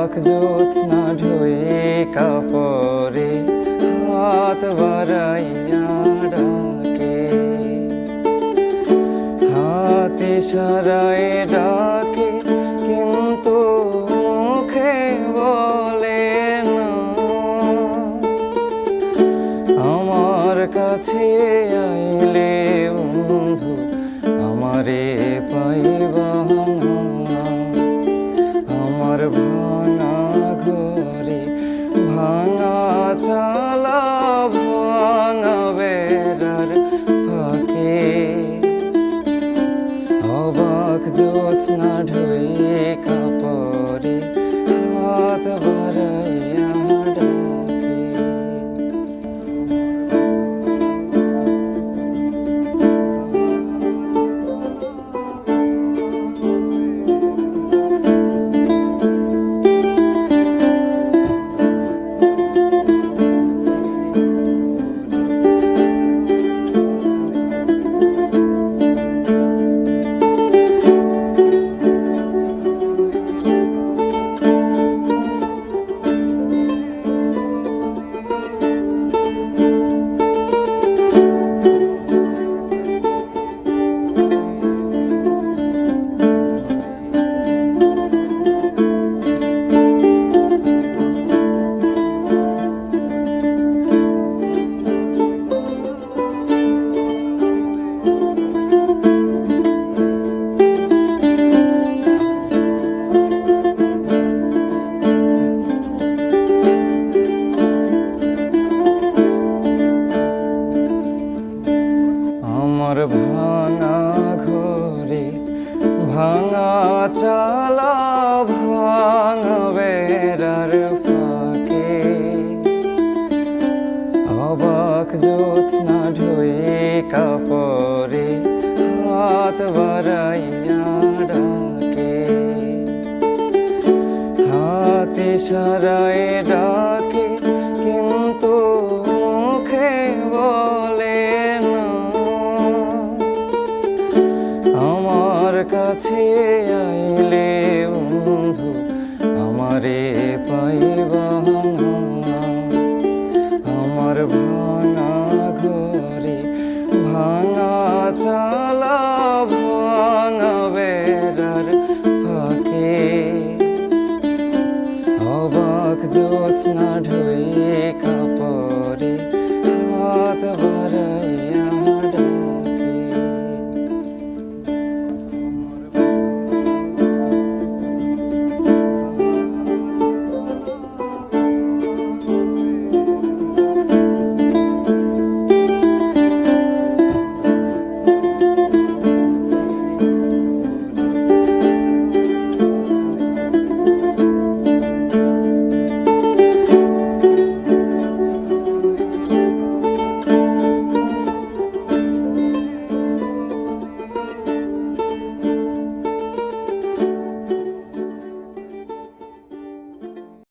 অবাক জ্যোৎস্না ঢুয়ে কাপড়ে হাত বাড়াইয়া ডাকে, হাত ইশারায় ডাকে কিন্তু মুখে বলে না। আমার কাছে আইলে বন্ধু আমারে পাইবা না, আমার ভাঙা ঘরে ভাঙা চালা ভাঙা বেড়ার ফাঁকে, অবাক জ্যোৎস্না ঢুয়ে কাপড়ে হাত বাড়াইয়া ডাকে। আমার ভাঙা ঘরে ভাঙা চালা ভাঙা বেড়ার ফাঁকে, অবাক জ্যোৎস্না ঢুয়ে কাপড়ে হাত বাড়াইয়া ডাকে, হাত ইশারায় ডাকে কিন্তু মুখে বলে না। আমার কাছে আইলে বন্ধু আমারে পাইবা না, আমার ভাঙা ঘরে ভাঙা চালা ভাঙা বেড়ার ফাঁকে, অবাক জ্যোৎস্না ঢুয়ে